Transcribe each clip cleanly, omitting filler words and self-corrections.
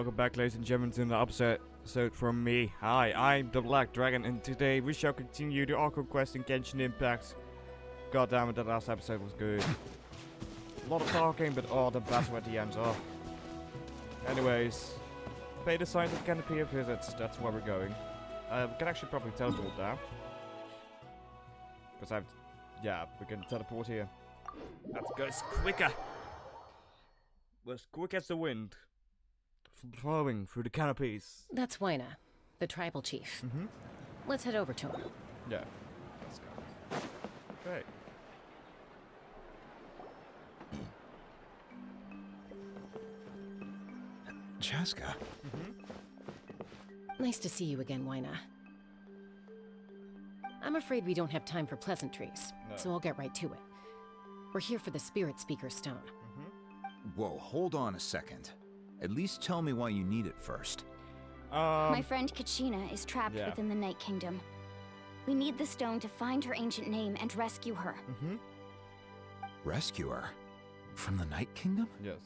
welcome back, ladies and gentlemen, to another episode from me. Hi, I'm the Black Dragon, and today we shall continue the Arcon quest in Genshin Impact. God damn it, that last episode was good. A lot of talking, but oh, the battle at the end, oh. Anyways, pay the signs of canopy of visits, that's where we're going. We can actually probably teleport now. Because yeah, we can teleport here. That goes quicker. As quick as the wind. Flowing through the canopies. That's Wyna, the tribal chief. Let's head over to him. Yeah, let's go. Great. Chaska? Nice to see you again, Wyna. I'm afraid we don't have time for pleasantries, so I'll get right to it. We're here for the Spirit Speaker Stone. Whoa, hold on a second. At least tell me why you need it first. My friend Kachina is trapped within the Night Kingdom. We need the stone to find her ancient name and rescue her. Rescue her? From the Night Kingdom? Yes.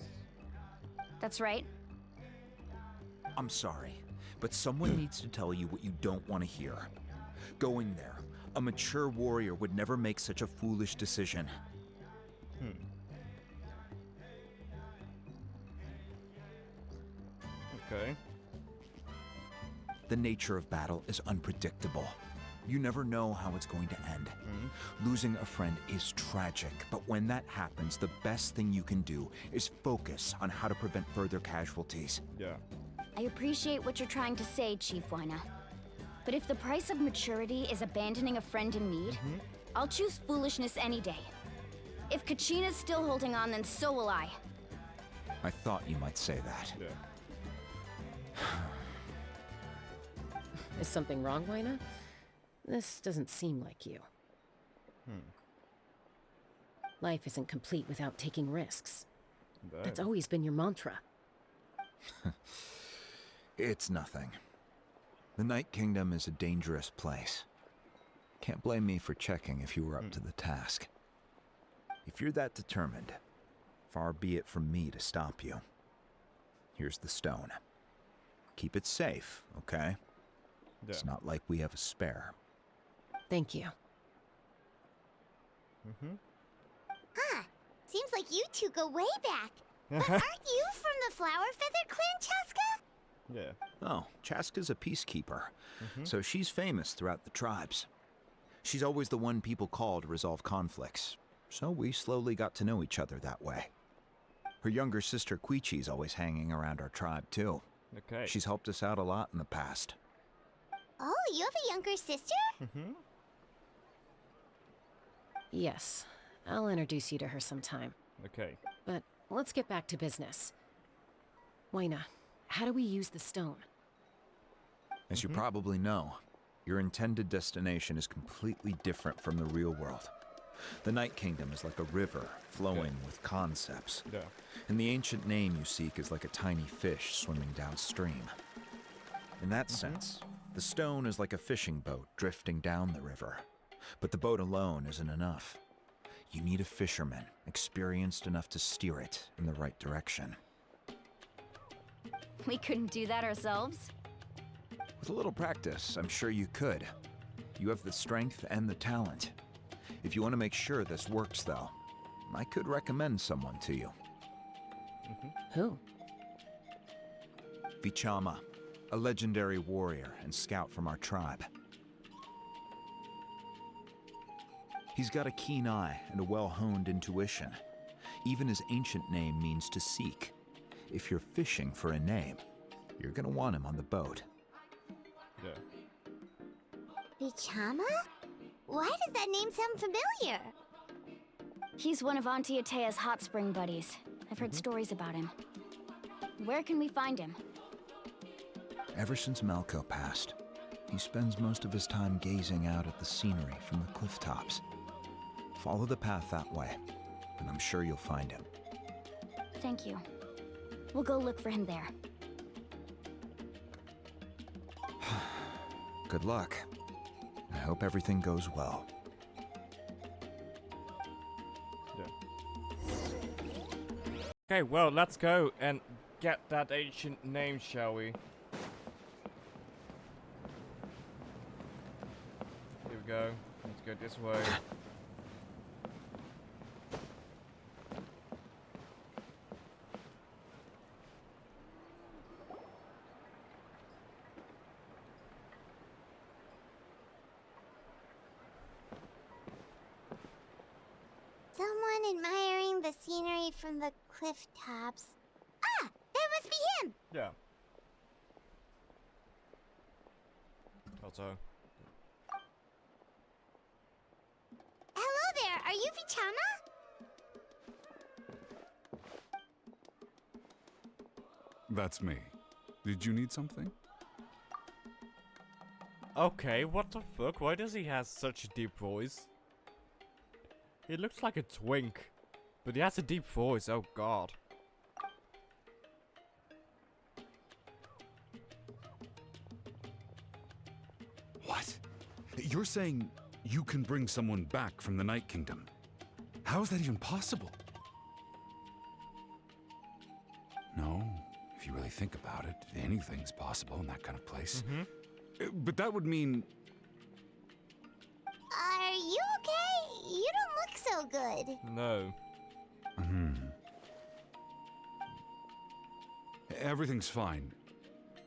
That's right. I'm sorry, but someone needs to tell you what you don't want to hear. Going there, a mature warrior would never make such a foolish decision. Okay. The nature of battle is unpredictable. You never know how it's going to end. Losing a friend is tragic, but when that happens, the best thing you can do is focus on how to prevent further casualties. Yeah. I appreciate what you're trying to say, Chief Wyna. But if the price of maturity is abandoning a friend in need, I'll choose foolishness any day. If Kachina's still holding on, then so will I. I thought you might say that. Yeah. Is something wrong, Wyna? This doesn't seem like you. Life isn't complete without taking risks. That's always been your mantra. It's nothing. The Night Kingdom is a dangerous place. Can't blame me for checking if you were up to the task. If you're that determined, far be it from me to stop you. Here's the stone. Keep it safe, okay? Yeah. It's not like we have a spare. Thank you. Huh. Seems like you two go way back. But aren't you from the Flower Feather Clan, Chaska? Yeah. Oh, Chaska's a peacekeeper, so she's famous throughout the tribes. She's always the one people call to resolve conflicts, so we slowly got to know each other that way. Her younger sister Quichi's always hanging around our tribe, too. Okay. She's helped us out a lot in the past. Oh, you have a younger sister? Yes, I'll introduce you to her sometime. Okay. But let's get back to business. Wyna, how do we use the stone? As you probably know, your intended destination is completely different from the real world. The Night Kingdom is like a river flowing with concepts. Yeah. And the ancient name you seek is like a tiny fish swimming downstream. In that sense, the stone is like a fishing boat drifting down the river. But the boat alone isn't enough. You need a fisherman experienced enough to steer it in the right direction. We couldn't do that ourselves. With a little practice, I'm sure you could. You have the strength and the talent. If you want to make sure this works, though, I could recommend someone to you. Who? Vichama, a legendary warrior and scout from our tribe. He's got a keen eye and a well-honed intuition. Even his ancient name means to seek. If you're fishing for a name, you're gonna want him on the boat. Yeah. Vichama? Why does that name sound familiar? He's one of Auntie Atea's hot spring buddies. I've heard stories about him. Where can we find him? Ever since Malco passed, he spends most of his time gazing out at the scenery from the cliff tops. Follow the path that way, and I'm sure you'll find him. Thank you. We'll go look for him there. Good luck. I hope everything goes well. Okay, well, let's go and get that ancient name, shall we? Here we go. Let's go this way. Someone admiring the scenery from the cliff tops. Ah! That must be him! Yeah. Also. Hello there, are you Vichama? That's me. Did you need something? Okay, what the fuck? Why does he have such a deep voice? He looks like a twink, but he has a deep voice, oh god. What? You're saying you can bring someone back from the Night Kingdom? How is that even possible? No, if you really think about it, anything's possible in that kind of place. But that would mean... Are you okay? You don't look so good. No. Everything's fine.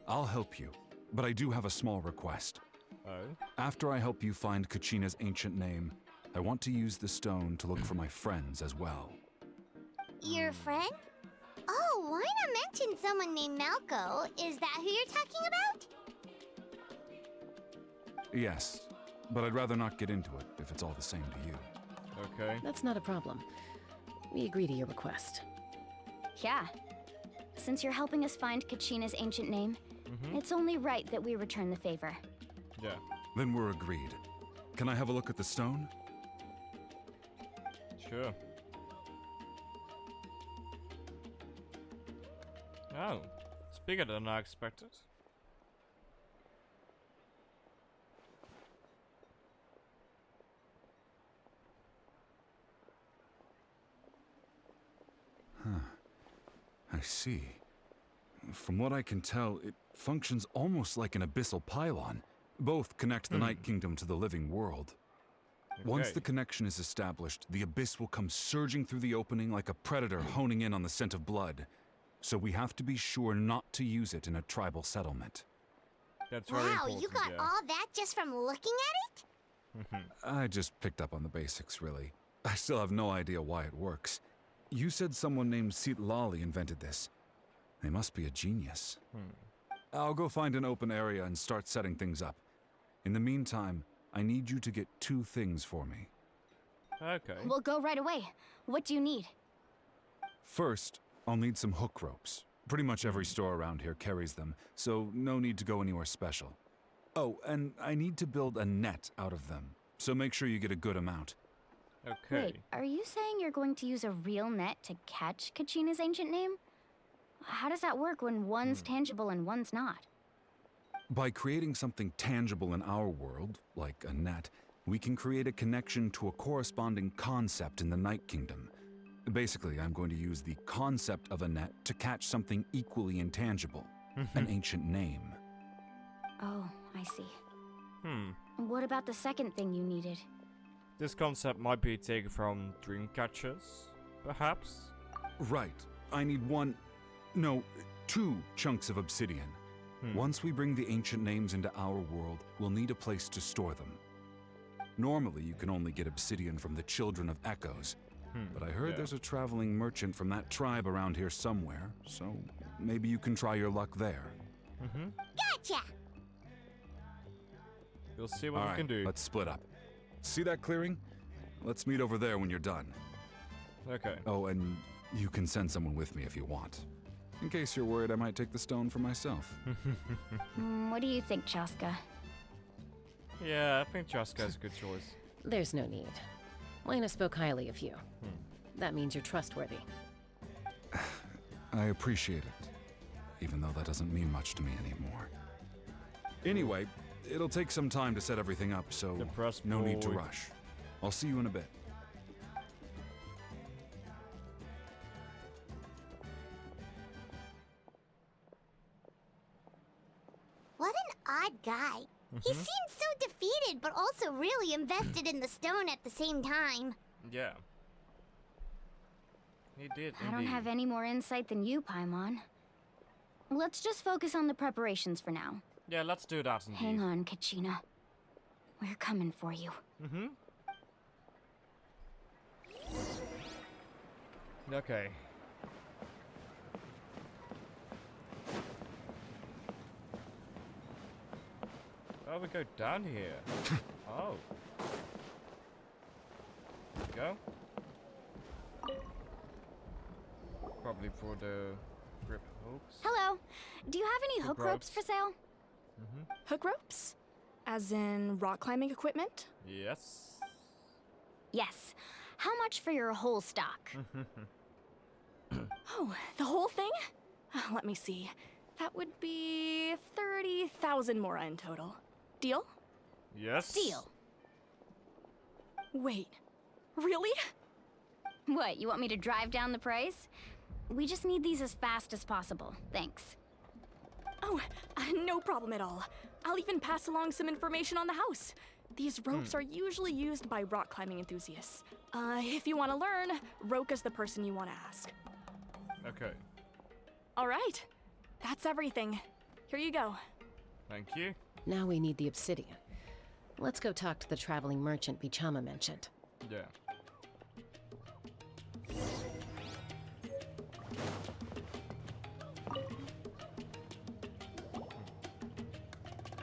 I'll help you, but I do have a small request. Oh? After I help you find Kachina's ancient name, I want to use the stone to look for my friends as well. Your friend? Oh, why not mention someone named Malco? Is that who you're talking about? Yes, but I'd rather not get into it if it's all the same to you. Okay. That's not a problem. We agree to your request. Yeah. Since you're helping us find Kachina's ancient name, it's only right that we return the favor. Yeah. Then we're agreed. Can I have a look at the stone? Sure. Oh, it's bigger than I expected. I see. From what I can tell, it functions almost like an abyssal pylon. Both connect the Night Kingdom to the living world. Once Okay. the connection is established, the abyss will come surging through the opening like a predator honing in on the scent of blood. So we have to be sure not to use it in a tribal settlement. That's very Wow, important, you got yeah. all that just from looking at it? I just picked up on the basics, really. I still have no idea why it works. You said someone named Lali invented this. They must be a genius. I'll go find an open area and start setting things up. In the meantime, I need you to get 2 things for me. Okay. We'll go right away. What do you need? First, I'll need some hook ropes. Pretty much every store around here carries them, so no need to go anywhere special. Oh, and I need to build a net out of them, so make sure you get a good amount. Okay. Wait, are you saying you're going to use a real net to catch Kachina's ancient name? How does that work when one's tangible and one's not? By creating something tangible in our world, like a net, we can create a connection to a corresponding concept in the Night Kingdom. Basically, I'm going to use the concept of a net to catch something equally intangible, an ancient name. Oh, I see. Hmm. What about the second thing you needed? This concept might be taken from Dreamcatchers, perhaps? Right. I need 2 chunks of obsidian. Once we bring the ancient names into our world, we'll need a place to store them. Normally, you can only get obsidian from the Children of Echoes, but I heard there's a traveling merchant from that tribe around here somewhere, so maybe you can try your luck there. Gotcha! We'll see what All we right, can do. let's split up. See that clearing? Let's meet over there when you're done. Okay. Oh, and you can send someone with me if you want. In case you're worried I might take the stone for myself. What do you think, Chaska? Yeah, I think Chaska's a good choice. There's no need. Wayna spoke highly of you. That means you're trustworthy. I appreciate it, even though that doesn't mean much to me anymore. Anyway, it'll take some time to set everything up, so Depressed no need to boy. rush. I'll see you in a bit. odd guy. He seemed so defeated, but also really invested in the stone at the same time. Yeah. He did. I don't indeed. have any more insight than you, Paimon. Let's just focus on the preparations for now. Yeah, let's do that indeed. Hang on, Kachina. We're coming for you. Okay. Oh, we go down here. Oh. Go. Probably for the grip hooks. Hello. Do you have any Hook hook ropes for sale? Hook ropes? As in rock climbing equipment? Yes. Yes. How much for your whole stock? Oh, the whole thing? Let me see. That would be 30,000 mora in total. Deal? Yes. Deal. Wait, really? What, you want me to drive down the price? We just need these as fast as possible. Thanks. Oh, no problem at all. I'll even pass along some information on the house. These ropes are usually used by rock climbing enthusiasts. If you want to learn, Roka's the person you want to ask. Okay. All right, that's everything. Here you go. Thank you. Now we need the obsidian. Let's go talk to the traveling merchant Bichama mentioned. Yeah.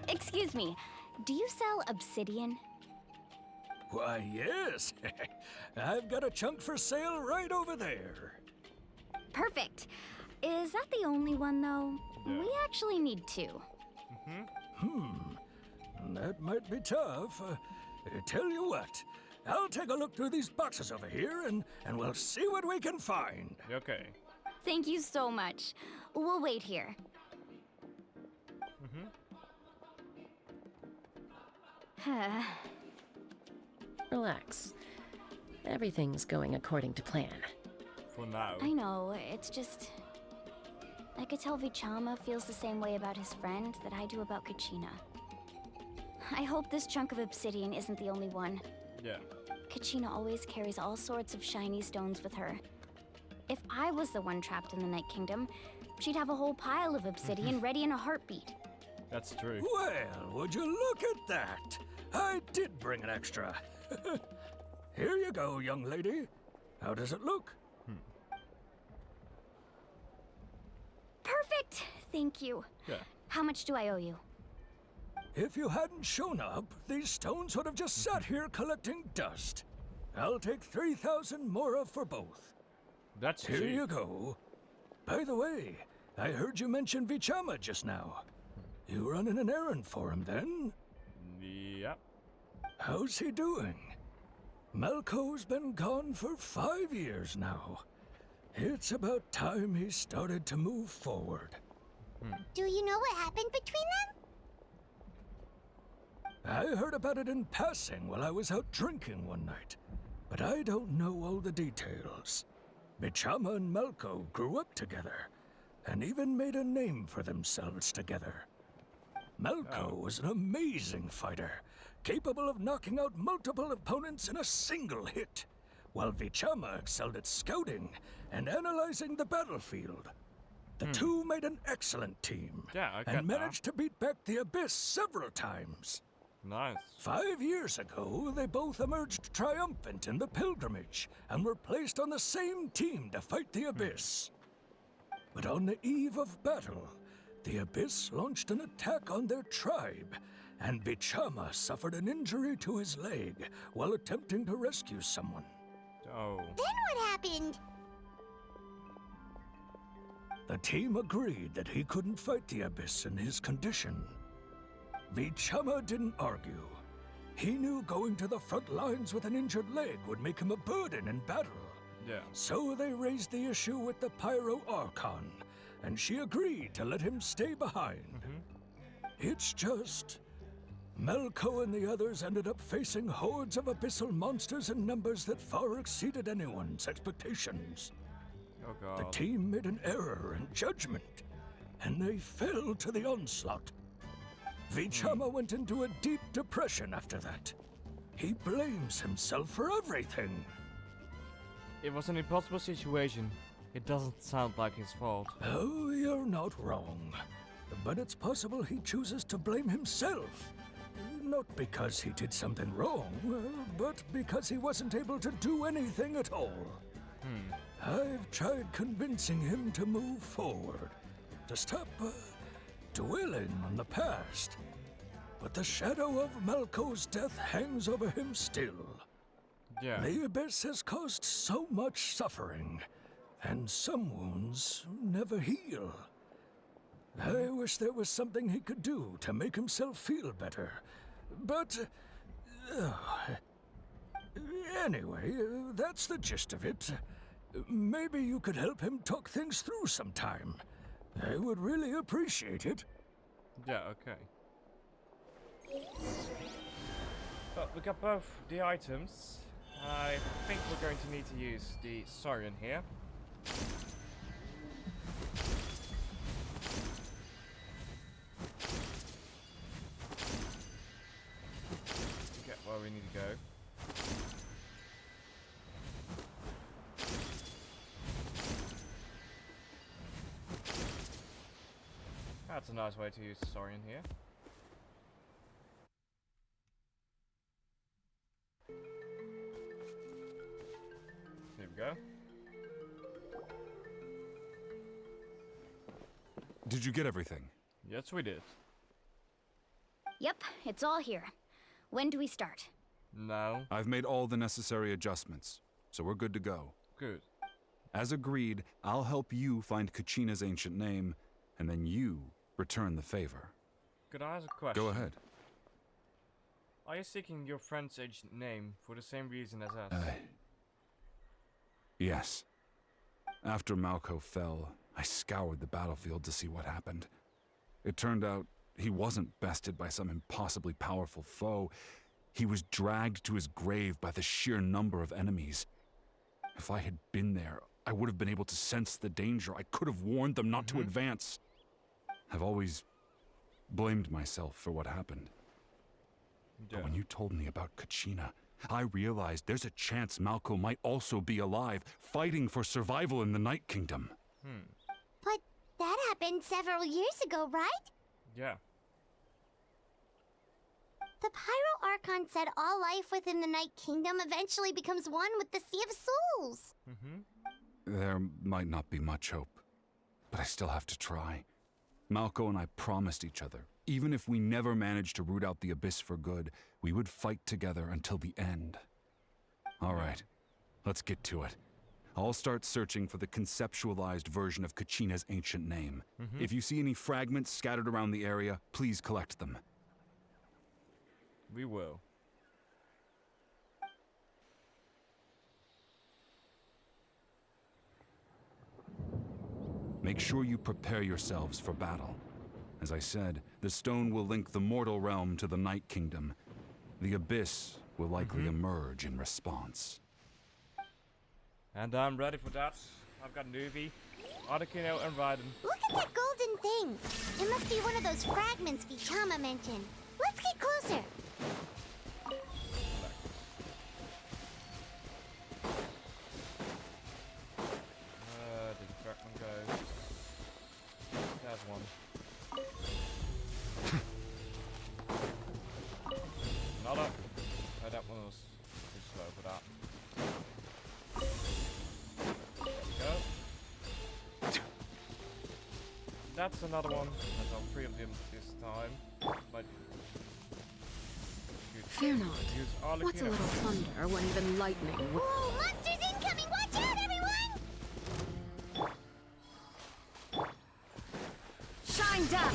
Excuse me, do you sell obsidian? Why, yes. I've got a chunk for sale right over there. Perfect. Is that the only one, though? Yeah. We actually need two. That might be tough. Tell you what, I'll take a look through these boxes over here and we'll see what we can find. Okay. Thank you so much. We'll wait here. Relax. Everything's going according to plan. For now. I know, it's just... I could tell Vichama feels the same way about his friend that I do about Kachina. I hope this chunk of obsidian isn't the only one. Yeah. Kachina always carries all sorts of shiny stones with her. If I was the one trapped in the Night Kingdom, she'd have a whole pile of obsidian ready in a heartbeat. That's true. Well, would you look at that? I did bring an extra. Here you go, young lady. How does it look? Perfect! Thank you. Yeah. How much do I owe you? If you hadn't shown up, these stones would have just sat here collecting dust. I'll take 3,000 mora for both. That's Here cheap. you go. By the way, I heard you mention Vichama just now. You running an errand for him then? Yep. How's he doing? Malco's been gone for 5 years now. It's about time he started to move forward. Do you know what happened between them? I heard about it in passing while I was out drinking one night, but I don't know all the details. Bichama and Malco grew up together, and even made a name for themselves together. Malco was an amazing fighter, capable of knocking out multiple opponents in a single hit, while Vichama excelled at scouting and analyzing the battlefield. The two made an excellent team, Yeah, I get and that. managed to beat back the Abyss several times. Nice. 5 years ago, they both emerged triumphant in the pilgrimage and were placed on the same team to fight the Abyss. But on the eve of battle, the Abyss launched an attack on their tribe, and Bichama suffered an injury to his leg while attempting to rescue someone. Oh. Then what happened? The team agreed that he couldn't fight the Abyss in his condition. Vichama didn't argue. He knew going to the front lines with an injured leg would make him a burden in battle. Yeah. So they raised the issue with the Pyro Archon, and she agreed to let him stay behind. It's just... Malco and the others ended up facing hordes of abyssal monsters in numbers that far exceeded anyone's expectations. Oh The god. team made an error in judgment, and they fell to the onslaught. Vichama went into a deep depression after that. He blames himself for everything. It was an impossible situation. It doesn't sound like his fault. Oh, you're not wrong. But it's possible he chooses to blame himself. Not because he did something wrong, but because he wasn't able to do anything at all. I've tried convincing him to move forward, to stop dwelling on the past. But the shadow of Malco's death hangs over him still. Yeah. The Abyss has caused so much suffering, and some wounds never heal. I wish there was something he could do to make himself feel better. But... anyway, that's the gist of it. Maybe you could help him talk things through sometime. I would really appreciate it. Yeah, okay. But we got both the items. I think we're going to need to use the Saurian here. To get where we need to go. That's a nice way to use the Saurian here. There we go. Did you get everything? Yes, we did. Yep, it's all here. When do we start? No. I've made all the necessary adjustments, so we're good to go. Good. As agreed, I'll help you find Kachina's ancient name, and then you return the favor. Could I ask a question? Go ahead. Are you seeking your friend's ancient name for the same reason as us? Yes. After Malco fell, I scoured the battlefield to see what happened. It turned out he wasn't bested by some impossibly powerful foe. He was dragged to his grave by the sheer number of enemies. If I had been there, I would have been able to sense the danger. I could have warned them not to advance. I've always blamed myself for what happened. But when you told me about Kachina, I realized there's a chance Malco might also be alive, fighting for survival in the Night Kingdom. But that happened several years ago, right? Yeah. The Pyro Archon said all life within the Night Kingdom eventually becomes one with the Sea of Souls. There might not be much hope, but I still have to try. Malco and I promised each other, even if we never managed to root out the Abyss for good, we would fight together until the end. All right, let's get to it. I'll start searching for the conceptualized version of Kachina's ancient name. If you see any fragments scattered around the area, please collect them. We will. Make sure you prepare yourselves for battle. As I said, the stone will link the mortal realm to the Night Kingdom. The Abyss will likely emerge in response. And I'm ready for that. I've got Nuvi, Arcon, and Raiden. Look at that golden thing. It must be one of those fragments Vichama mentioned. Let's get closer. Did the fragment go? There's one. Another. Oh, that one was too slow for that. There we go. That's another one. There's all three of them this time. But Fear not. What's a little thunder when even lightning would... Whoa, monsters incoming! Watch out, everyone! Shined up!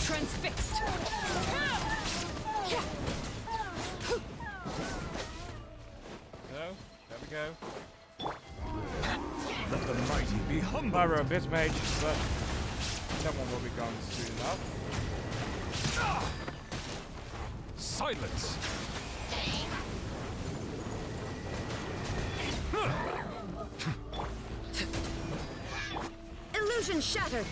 Transfixed! So, there we go. Let the mighty be humble. Pyro Abyss Mage, but that one will be gone soon enough. Silence! Illusion shattered!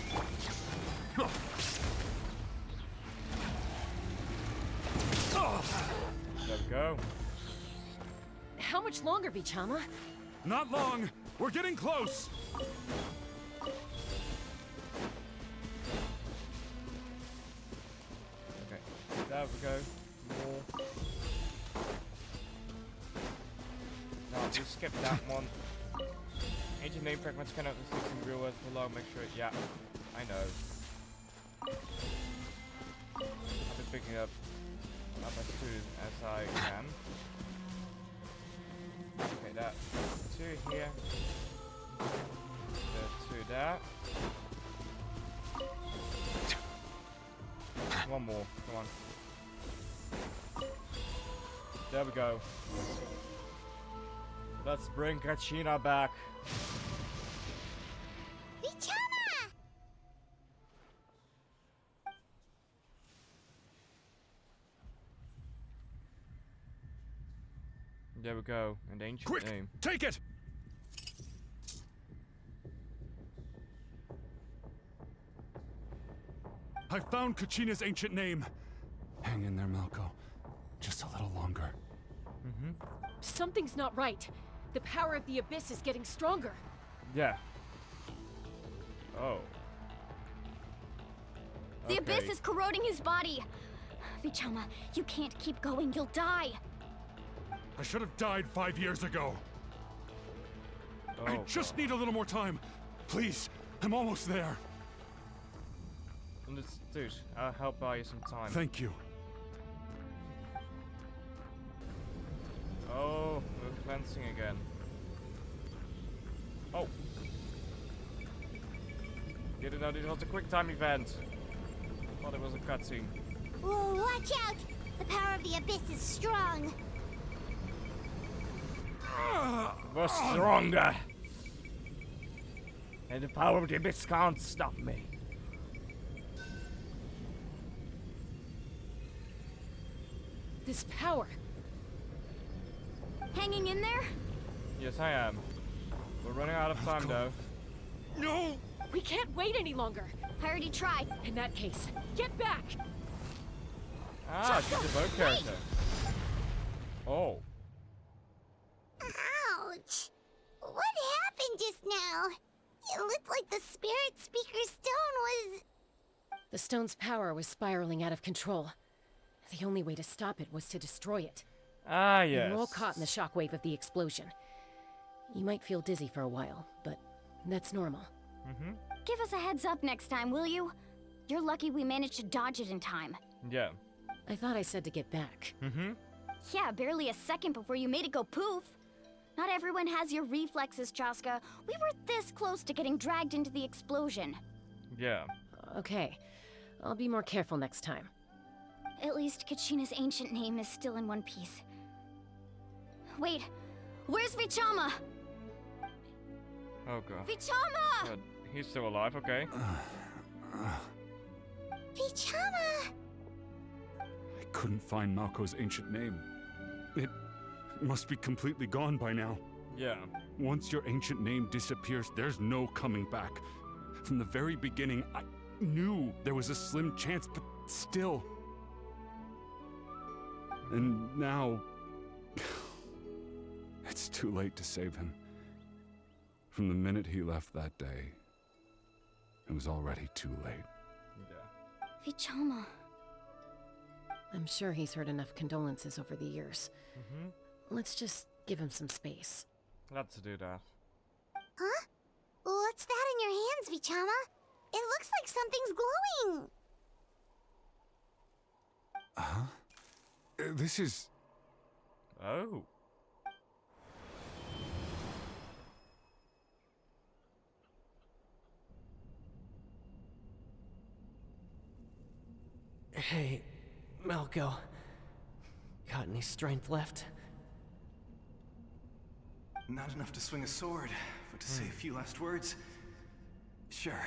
There we go. How much longer, Vichama? Not long. We're getting close. Okay, there we go. More. No, we skipped that one. Ancient name fragments cannot exist in real world for long. Make sure. Yeah, I know. I've been picking up as soon as I can. Okay, that 2 here. The 2 there. One more. Come on. There we go. Let's bring Kachina back. Vichama! There we go. An ancient Quick, name. take it. I found Kachina's ancient name. Hang in there, Malco. Just a little longer. Something's not right. The power of the Abyss is getting stronger. Yeah. Oh. The Abyss Okay. is corroding his body. Vichama, you can't keep going. You'll die. I should have died 5 years ago. I Oh, just need a little more time. Please, I'm almost there. Dude, I'll help buy you some time. Thank you. Oh, we're cleansing again. Oh. Didn't know this was a quick time event. Thought it was a cutscene. Whoa, watch out! The power of the Abyss is strong. We're stronger. And the power of the abyss can't stop me. This power. Hanging in there? Yes, I am. We're running out of time, though. No! We can't wait any longer. I already tried. In that case, get back! Ah, she's a boat character. Oh. Ouch! What happened just now? It looked like the Spirit Speaker Stone was... The stone's power was spiraling out of control. The only way to stop it was to destroy it. Ah, yes. We're all caught in the shockwave of the explosion. You might feel dizzy for a while, but that's normal. Give us a heads up next time, will you? You're lucky we managed to dodge it in time. Yeah. I thought I said to get back. Yeah, barely a second before you made it go poof. Not everyone has your reflexes, Chaska. We were this close to getting dragged into the explosion. Yeah. Okay, I'll be more careful next time. At least Kachina's ancient name is still in one piece. Wait, where's Vichama? Oh, God. Vichama! God. He's still alive, okay. Vichama! I couldn't find Malco's ancient name. It must be completely gone by now. Yeah. Once your ancient name disappears, there's no coming back. From the very beginning, I knew there was a slim chance, but still. And now... it's too late to save him. From the minute he left that day, it was already too late. Yeah. Vichama. I'm sure he's heard enough condolences over the years. Let's just give him some space. Let's do that. Huh? What's that in your hands, Vichama? It looks like something's glowing. This is... Oh. Hey, Malco. Got any strength left? Not enough to swing a sword, but to say a few last words? Sure.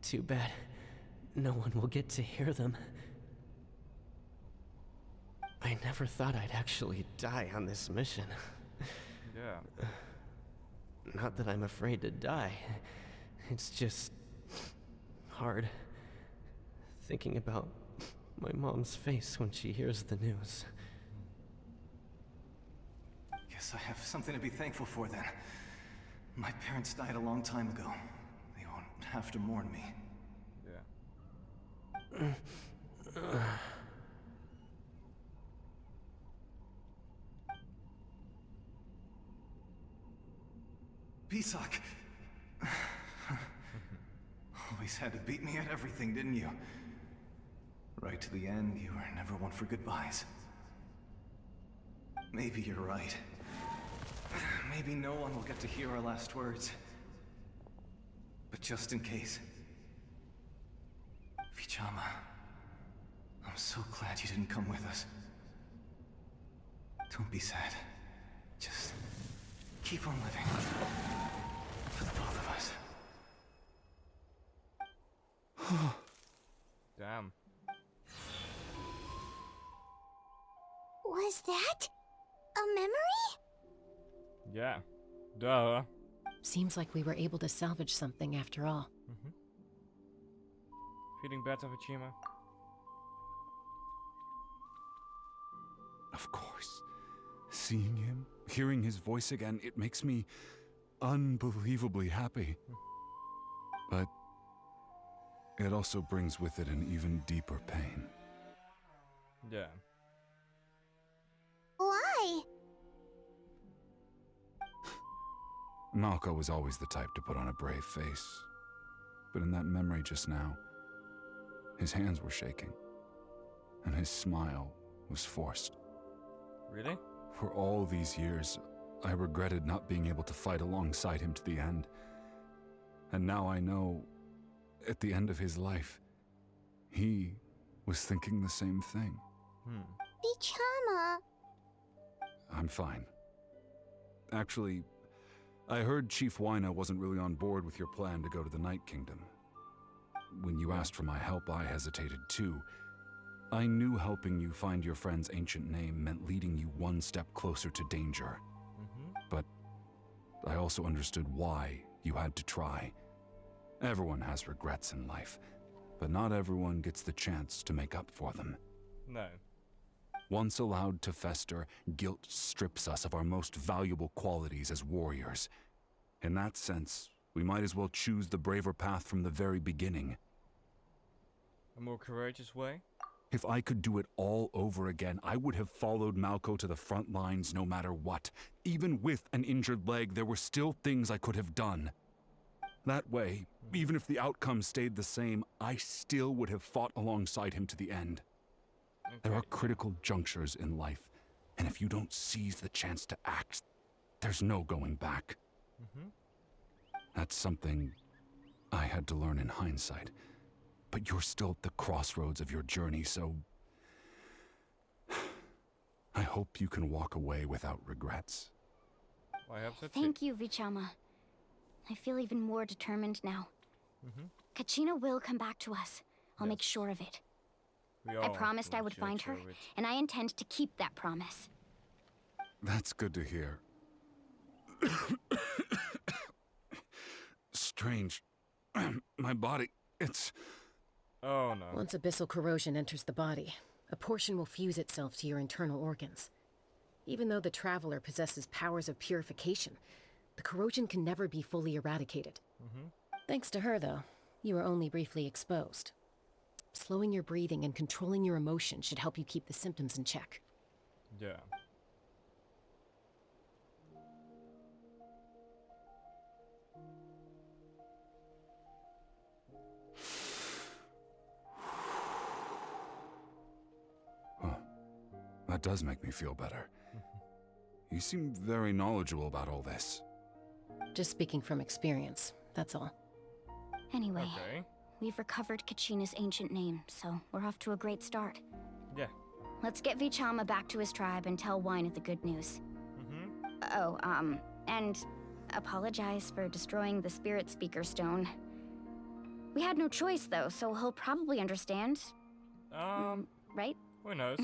Too bad. No one will get to hear them. I never thought I'd actually die on this mission. Yeah. Not that I'm afraid to die. It's just hard thinking about my mom's face when she hears the news. Guess I have something to be thankful for then. My parents died a long time ago. They won't have to mourn me. Yeah. Pisak! Always had to beat me at everything, didn't you? Right to the end, you were never one for goodbyes. Maybe you're right. Maybe no one will get to hear our last words. But just in case... Vichama, I'm so glad you didn't come with us. Don't be sad. Just keep on living. For the both of us. Damn. Was that a memory? Yeah. Duh. Seems like we were able to salvage something after all. Feeling better, Vichama? Of course. Seeing him, hearing his voice again, it makes me unbelievably happy. But it also brings with it an even deeper pain. Yeah. Why? Malco was always the type to put on a brave face. But in that memory just now, his hands were shaking, and his smile was forced. Really? For all these years, I regretted not being able to fight alongside him to the end. And now I know, at the end of his life, he was thinking the same thing. Vichama. I'm fine. Actually, I heard Chief Wyna wasn't really on board with your plan to go to the Night Kingdom. When you asked for my help, I hesitated too. I knew helping you find your friend's ancient name meant leading you one step closer to danger. But I also understood why you had to try. Everyone has regrets in life, but not everyone gets the chance to make up for them. No. Once allowed to fester, guilt strips us of our most valuable qualities as warriors. In that sense, we might as well choose the braver path from the very beginning. A more courageous way? If I could do it all over again, I would have followed Malco to the front lines no matter what. Even with an injured leg, there were still things I could have done. That way, even if the outcome stayed the same, I still would have fought alongside him to the end. Okay. There are critical junctures in life, and if you don't seize the chance to act, there's no going back. That's something I had to learn in hindsight. But you're still at the crossroads of your journey, so I hope you can walk away without regrets. I hope so too. Thank you, Vichama. I feel even more determined now. Kachina will come back to us. I'll make sure of it. I promised I would find her, and I intend to keep that promise. That's good to hear. Strange. My body, it's... Oh no. Once abyssal corrosion enters the body, a portion will fuse itself to your internal organs. Even though the Traveler possesses powers of purification, the corrosion can never be fully eradicated. Thanks to her, though, you were only briefly exposed. Slowing your breathing and controlling your emotions should help you keep the symptoms in check. Yeah. That does make me feel better. You seem very knowledgeable about all this. Just speaking from experience, that's all. Anyway, Okay. we've recovered Kachina's ancient name, so we're off to a great start. Yeah. Let's get Vichama back to his tribe and tell Wyna the good news. Oh, and apologize for destroying the Spirit Speaker Stone. We had no choice, though, so he'll probably understand. Right? Who knows?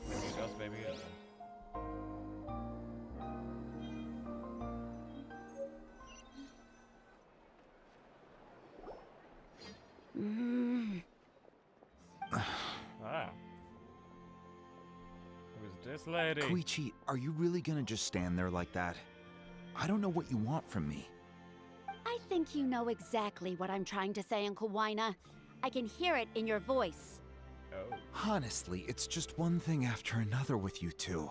Maybe he does, maybe he doesn't. This lady. Koichi, are you really gonna just stand there like that? I don't know what you want from me. I think you know exactly what I'm trying to say, Uncle Wina. I can hear it in your voice. Oh. Honestly, it's just one thing after another with you two.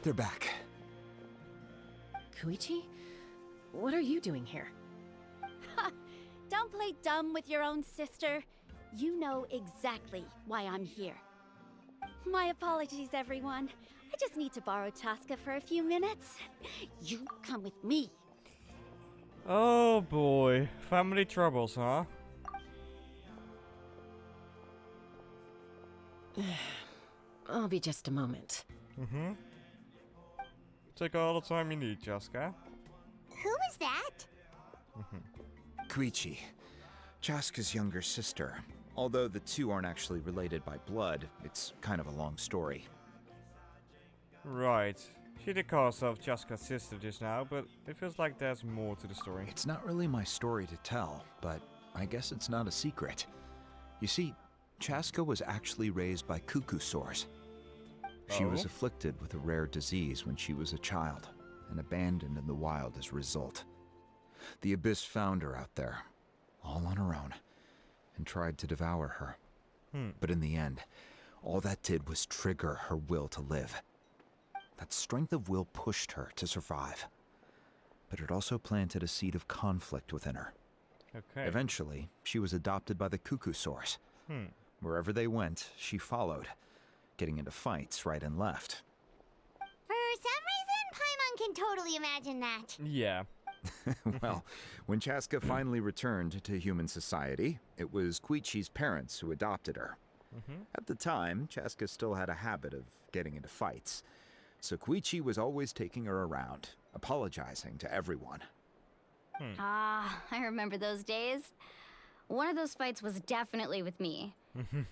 They're back. Koichi? What are you doing here? Don't play dumb with your own sister. You know exactly why I'm here. My apologies, everyone. I just need to borrow Chaska for a few minutes. You come with me. Oh boy. Family troubles, huh? I'll be just a moment. Take all the time you need, Chaska. Who is that? Koichi, Chaska's younger sister. Although the two aren't actually related by blood, it's kind of a long story. Right. She did call herself Chaska's sister just now, but it feels like there's more to the story. It's not really my story to tell, but I guess it's not a secret. You see, Chaska was actually raised by cuckoo sores. She was afflicted with a rare disease when she was a child, and abandoned in the wild as a result. The Abyss found her out there, all on her own, and tried to devour her. But in the end, all that did was trigger her will to live. That strength of will pushed her to survive. But it also planted a seed of conflict within her. Okay. Eventually, she was adopted by the cuckoo source. Wherever they went, she followed, getting into fights right and left. For some reason, Paimon can totally imagine that. Yeah. Well, when Chaska finally returned to human society, it was Koichi's parents who adopted her. At the time, Chaska still had a habit of getting into fights, so Koichi was always taking her around, apologizing to everyone. Ah, I remember those days. One of those fights was definitely with me.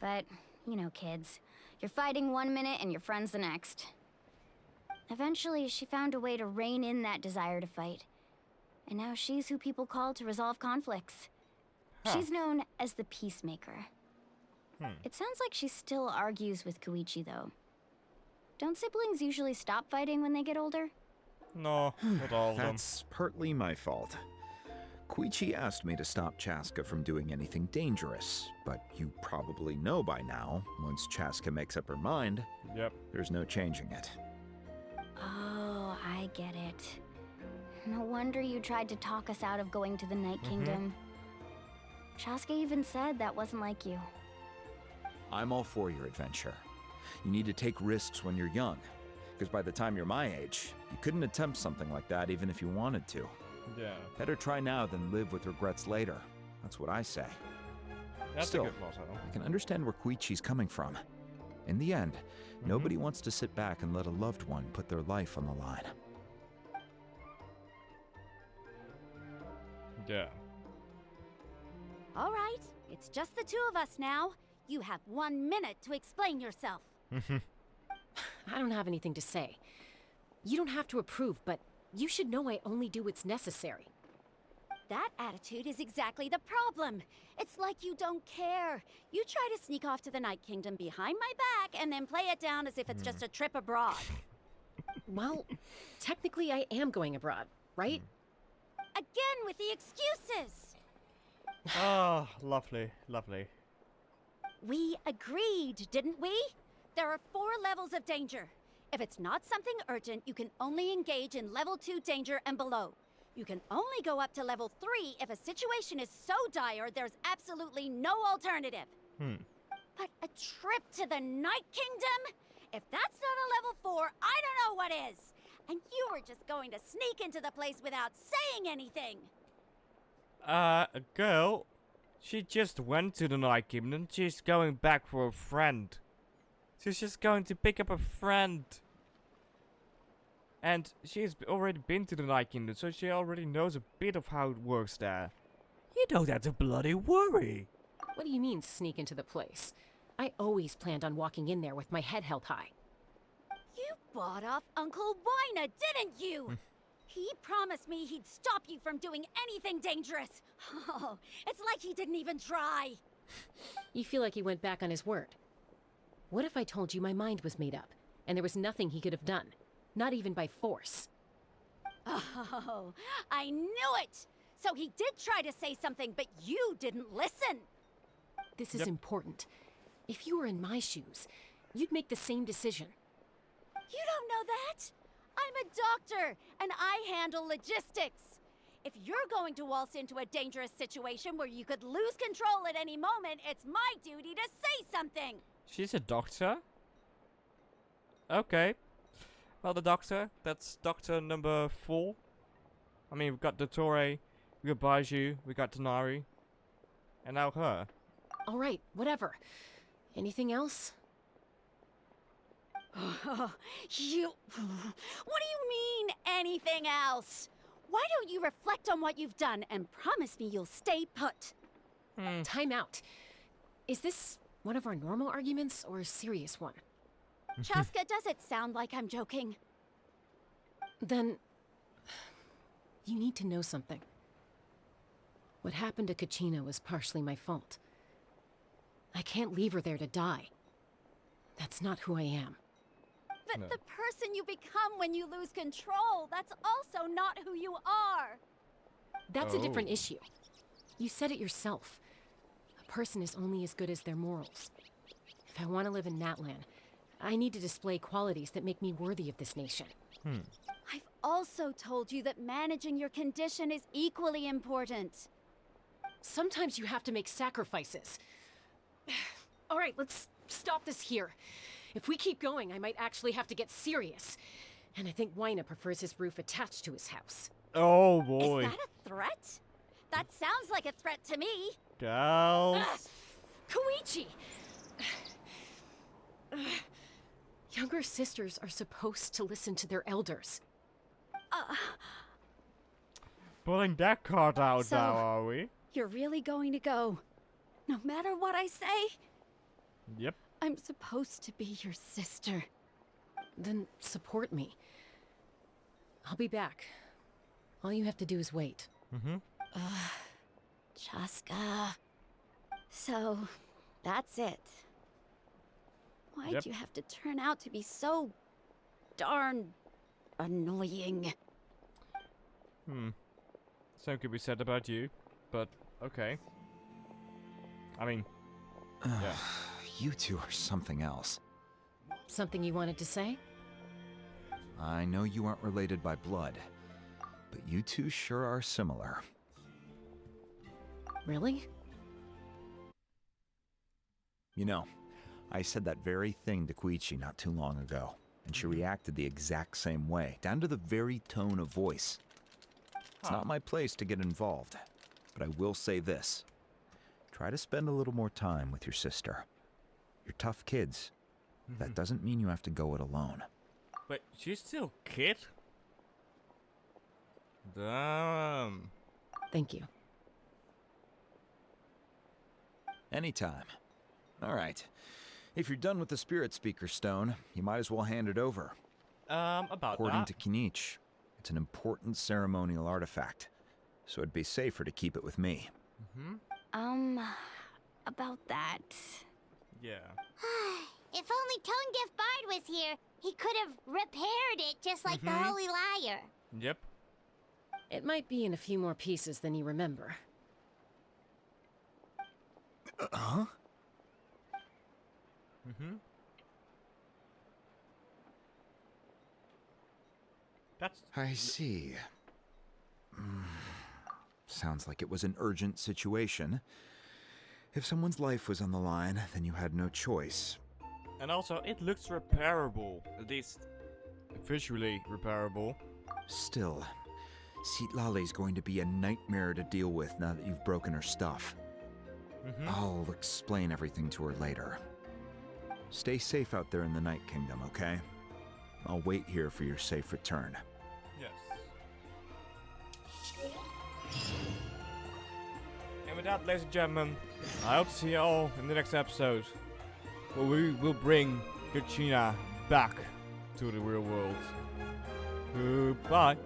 But, you know, kids. You're fighting one minute and your friend's the next. Eventually, she found a way to rein in that desire to fight. And now she's who people call to resolve conflicts. She's known as the Peacemaker. It sounds like she still argues with Koichi, though. Don't siblings usually stop fighting when they get older? No, not all of them. That's partly my fault. Koichi asked me to stop Chaska from doing anything dangerous, but you probably know by now, once Chaska makes up her mind, there's no changing it. Oh, I get it. No wonder you tried to talk us out of going to the Night Kingdom. Chaska even said that wasn't like you. I'm all for your adventure. You need to take risks when you're young, because by the time you're my age, you couldn't attempt something like that even if you wanted to. Yeah. Better try now than live with regrets later. That's what I say. That's Still, a good motto. I can understand where Koichi's coming from. In the end, nobody wants to sit back and let a loved one put their life on the line. Yeah. All right, it's just the two of us now. You have 1 minute to explain yourself. I don't have anything to say. You don't have to approve, but you should know I only do what's necessary. That attitude is exactly the problem. It's like you don't care. You try to sneak off to the Night Kingdom behind my back and then play it down as if it's just a trip abroad. Well, technically I am going abroad, right? Again with the excuses! Ah, lovely, lovely. We agreed, didn't we? There are 4 levels of danger. If it's not something urgent, you can only engage in level 2 danger and below. You can only go up to level 3 if a situation is so dire there's absolutely no alternative. But a trip to the Night Kingdom? If that's not a level 4, I don't know what is. And you were just going to sneak into the place without saying anything. Girl, she just went to the Night Kingdom and she's going back for a friend. She's just going to pick up a friend. And she's already been to the Night Kingdom, so she already knows a bit of how it works there. You know that's a bloody worry. What do you mean, sneak into the place? I always planned on walking in there with my head held high. You bought off Uncle Wina, didn't you? He promised me he'd stop you from doing anything dangerous. Oh, it's like he didn't even try. You feel like he went back on his word? What if I told you my mind was made up, and there was nothing he could have done? Not even by force. Oh, I knew it! So he did try to say something, but you didn't listen! This is important. If you were in my shoes, you'd make the same decision. You don't know that! I'm a doctor, and I handle logistics. If you're going to waltz into a dangerous situation where you could lose control at any moment, it's my duty to say something! She's a doctor? Okay. Well, the doctor. That's doctor number 4. I mean, we've got Dottore, we got Baiju, we got Tonari. And now her. Alright, whatever. Anything else? What do you mean, anything else? Why don't you reflect on what you've done and promise me you'll stay put? Time out. Is this one of our normal arguments or a serious one? Chaska, does it sound like I'm joking? Then, you need to know something. What happened to Kachina was partially my fault. I can't leave her there to die. That's not who I am. But the person you become when you lose control, that's also not who you are. That's a different issue. You said it yourself. A person is only as good as their morals. If I want to live in Natlan, I need to display qualities that make me worthy of this nation. I've also told you that managing your condition is equally important. Sometimes you have to make sacrifices. All right, let's stop this here. If we keep going, I might actually have to get serious. And I think Waina prefers his roof attached to his house. Oh boy. Is that a threat? That sounds like a threat to me. Gals. Koichi! Younger sisters are supposed to listen to their elders. Pulling that card out So- now, are we? You're really going to go, no matter what I say? Yep. I'm supposed to be your sister. Then support me. I'll be back. All you have to do is wait. Chaska. So, that's it. Why'd Yep. you have to turn out to be so darn annoying? Same could be said about you, but okay. I mean, yeah. You two are something else. Something you wanted to say? I know you aren't related by blood, but you two sure are similar. Really? You know, I said that very thing to Koichi not too long ago, and she reacted the exact same way, down to the very tone of voice. It's not my place to get involved, but I will say this. Try to spend a little more time with your sister. You're tough kids. That doesn't mean you have to go it alone. Wait, she's still kid? Damn. Thank you. Anytime. All right. If you're done with the Spirit Speaker Stone, you might as well hand it over. About According that. to Kinich, it's an important ceremonial artifact, so it'd be safer to keep it with me. About that. Yeah. If only Tonegif Bard was here, he could have repaired it just like the Holy Liar. Yep. It might be in a few more pieces than you remember. Huh? That's... I see. Sounds like it was an urgent situation. If someone's life was on the line, then you had no choice. And also, it looks repairable. At least, visually repairable. Still, Citlali's going to be a nightmare to deal with now that you've broken her stuff. I'll explain everything to her later. Stay safe out there in the Night Kingdom, okay? I'll wait here for your safe return. Yes. And with that, ladies and gentlemen, I hope to see you all in the next episode, where we will bring Kachina back to the real world. Goodbye.